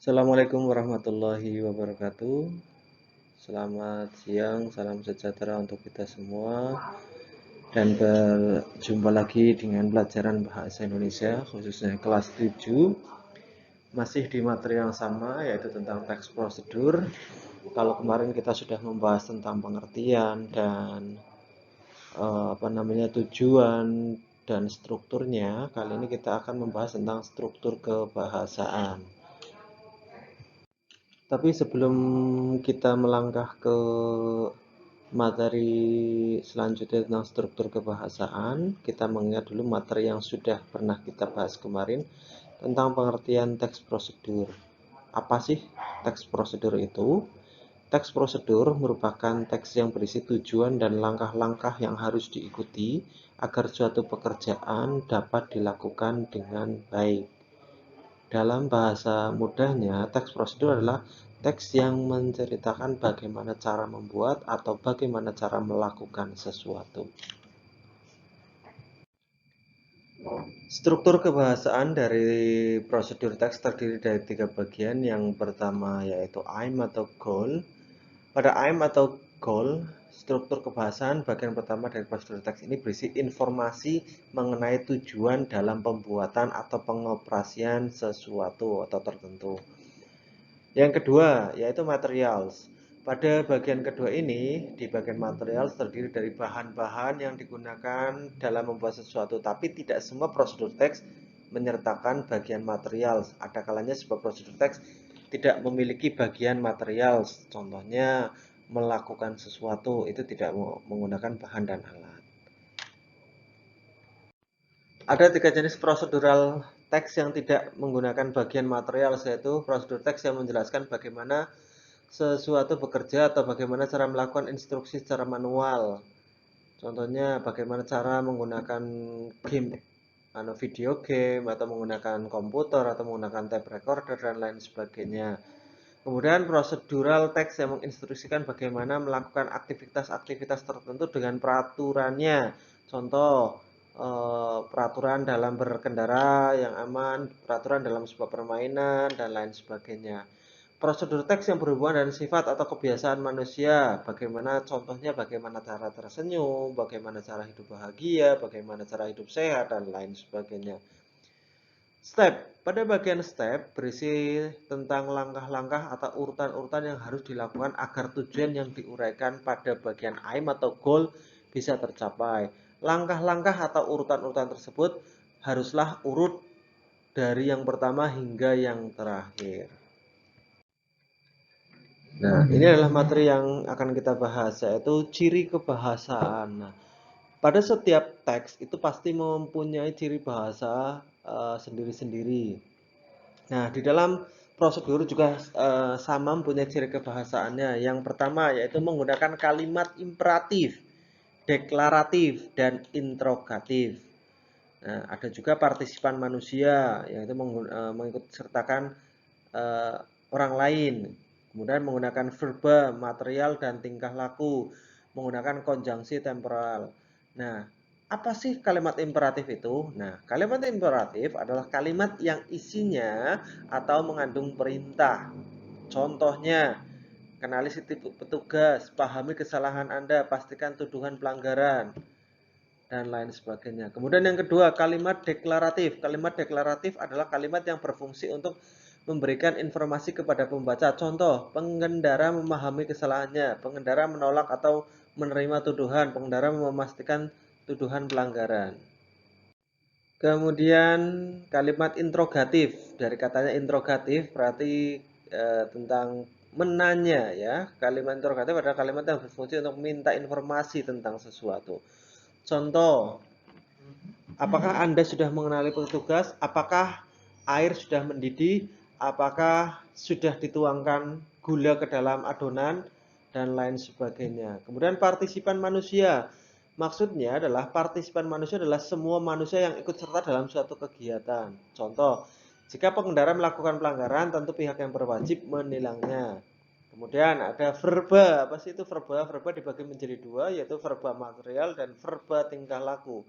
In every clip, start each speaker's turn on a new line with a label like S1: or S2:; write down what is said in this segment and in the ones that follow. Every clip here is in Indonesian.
S1: Assalamualaikum warahmatullahi wabarakatuh. Selamat siang, salam sejahtera untuk kita semua. Dan berjumpa lagi dengan pelajaran Bahasa Indonesia, khususnya kelas 7. Masih di materi yang sama, yaitu tentang teks prosedur. Kalau kemarin kita sudah membahas tentang pengertian dan tujuan dan strukturnya, kali ini kita akan membahas tentang struktur kebahasaan. Tapi sebelum kita melangkah ke materi selanjutnya tentang struktur kebahasaan, kita mengingat dulu materi yang sudah pernah kita bahas kemarin tentang pengertian teks prosedur. Apa sih teks prosedur itu? Teks prosedur merupakan teks yang berisi tujuan dan langkah-langkah yang harus diikuti agar suatu pekerjaan dapat dilakukan dengan baik. Dalam bahasa mudahnya, teks prosedur adalah teks yang menceritakan bagaimana cara membuat atau bagaimana cara melakukan sesuatu. Struktur kebahasaan dari prosedur teks terdiri dari 3 bagian. Yang pertama yaitu aim atau goal. Pada aim atau goal, struktur kebahasaan bagian pertama dari prosedur teks ini berisi informasi mengenai tujuan dalam pembuatan atau pengoperasian sesuatu atau tertentu. Yang kedua, yaitu materials. Pada bagian kedua ini, di bagian materials terdiri dari bahan-bahan yang digunakan dalam membuat sesuatu, tapi tidak semua prosedur teks menyertakan bagian materials. Ada kalanya sebuah prosedur teks tidak memiliki bagian materials. Contohnya, melakukan sesuatu itu tidak menggunakan bahan dan alat. Ada 3 jenis prosedural teks yang tidak menggunakan bagian material, yaitu prosedur teks yang menjelaskan bagaimana sesuatu bekerja atau bagaimana cara melakukan instruksi secara manual. Contohnya bagaimana cara menggunakan game, video game, atau menggunakan komputer, atau menggunakan tape recorder, dan lain sebagainya. Kemudian prosedural teks yang menginstruksikan bagaimana melakukan aktivitas-aktivitas tertentu dengan peraturannya. Contoh, peraturan dalam berkendara yang aman, peraturan dalam sebuah permainan, dan lain sebagainya. Prosedur teks yang berhubungan dengan sifat atau kebiasaan manusia, bagaimana contohnya, bagaimana cara tersenyum, bagaimana cara hidup bahagia, bagaimana cara hidup sehat, dan lain sebagainya. Step. Pada bagian step berisi tentang langkah-langkah atau urutan-urutan yang harus dilakukan agar tujuan yang diuraikan pada bagian aim atau goal bisa tercapai. Langkah-langkah atau urutan-urutan tersebut haruslah urut dari yang pertama hingga yang terakhir. Nah, ini adalah materi yang akan kita bahas, yaitu ciri kebahasaan. Nah, pada setiap teks itu pasti mempunyai ciri bahasa sendiri-sendiri. Nah, di dalam prosedur juga sama mempunyai ciri kebahasaannya. Yang pertama yaitu menggunakan kalimat imperatif, deklaratif, dan interrogatif. Nah, ada juga partisipan manusia, yaitu mengikut sertakan orang lain. Kemudian menggunakan verba, material, dan tingkah laku. Menggunakan konjungsi temporal. Nah, apa sih kalimat imperatif itu? Nah, kalimat imperatif adalah kalimat yang isinya atau mengandung perintah. Contohnya, kenali titik petugas, pahami kesalahan Anda, pastikan tuduhan pelanggaran, dan lain sebagainya. Kemudian yang kedua, kalimat deklaratif. Kalimat deklaratif adalah kalimat yang berfungsi untuk memberikan informasi kepada pembaca. Contoh, pengendara memahami kesalahannya, pengendara menolak atau menerima tuduhan, pengendara memastikan tuduhan pelanggaran. Kemudian kalimat interrogatif, dari katanya interrogatif berarti tentang menanya ya. Kalimat interrogatif adalah kalimat yang berfungsi untuk minta informasi tentang sesuatu. Contoh, apakah Anda sudah mengenali petugas? Apakah air sudah mendidih? Apakah sudah dituangkan gula ke dalam adonan? Dan lain sebagainya. Kemudian partisipan manusia. Maksudnya adalah partisipan manusia adalah semua manusia yang ikut serta dalam suatu kegiatan. Contoh, jika pengendara melakukan pelanggaran, tentu pihak yang berwajib menilangnya. Kemudian ada verba. Apa sih itu verba? Verba dibagi menjadi dua, yaitu verba material dan verba tingkah laku.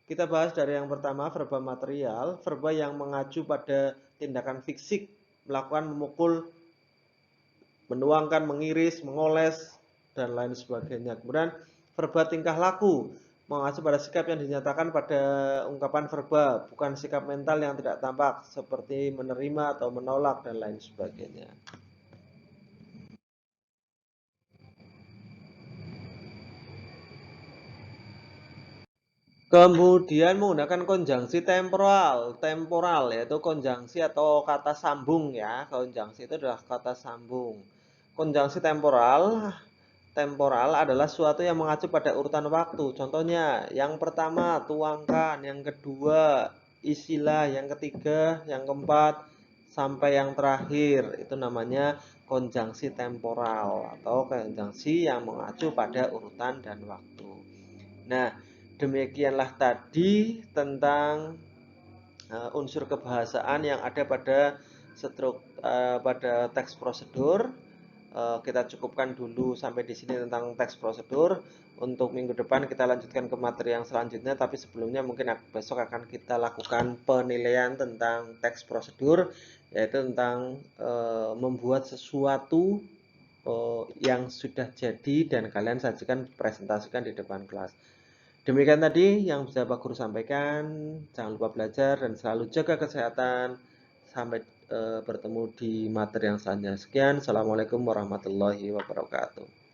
S1: Kita bahas dari yang pertama, verba material. Verba yang mengacu pada tindakan fisik melakukan memukul, menuangkan, mengiris, mengoles, dan lain sebagainya. Kemudian verba tingkah laku mengacu pada sikap yang dinyatakan pada ungkapan verba, bukan sikap mental yang tidak tampak seperti menerima atau menolak dan lain sebagainya. Kemudian menggunakan konjungsi temporal, temporal yaitu konjungsi atau kata sambung ya. Konjungsi itu adalah kata sambung. Konjungsi temporal, temporal adalah suatu yang mengacu pada urutan waktu. Contohnya, yang pertama tuangkan, yang kedua isilah, yang ketiga, yang keempat sampai yang terakhir. Itu namanya konjungsi temporal atau konjungsi yang mengacu pada urutan dan waktu. Nah, demikianlah tadi tentang unsur kebahasaan yang ada pada pada teks prosedur. Kita cukupkan dulu sampai di sini tentang teks prosedur. Untuk minggu depan kita lanjutkan ke materi yang selanjutnya, tapi sebelumnya mungkin besok akan kita lakukan penilaian tentang teks prosedur, yaitu tentang membuat sesuatu yang sudah jadi dan kalian sajikan, presentasikan di depan kelas. Demikian tadi yang bisa Pak Guru sampaikan. Jangan lupa belajar dan selalu jaga kesehatan. Sampai bertemu di materi yang selanjutnya. Sekian. Assalamualaikum warahmatullahi wabarakatuh.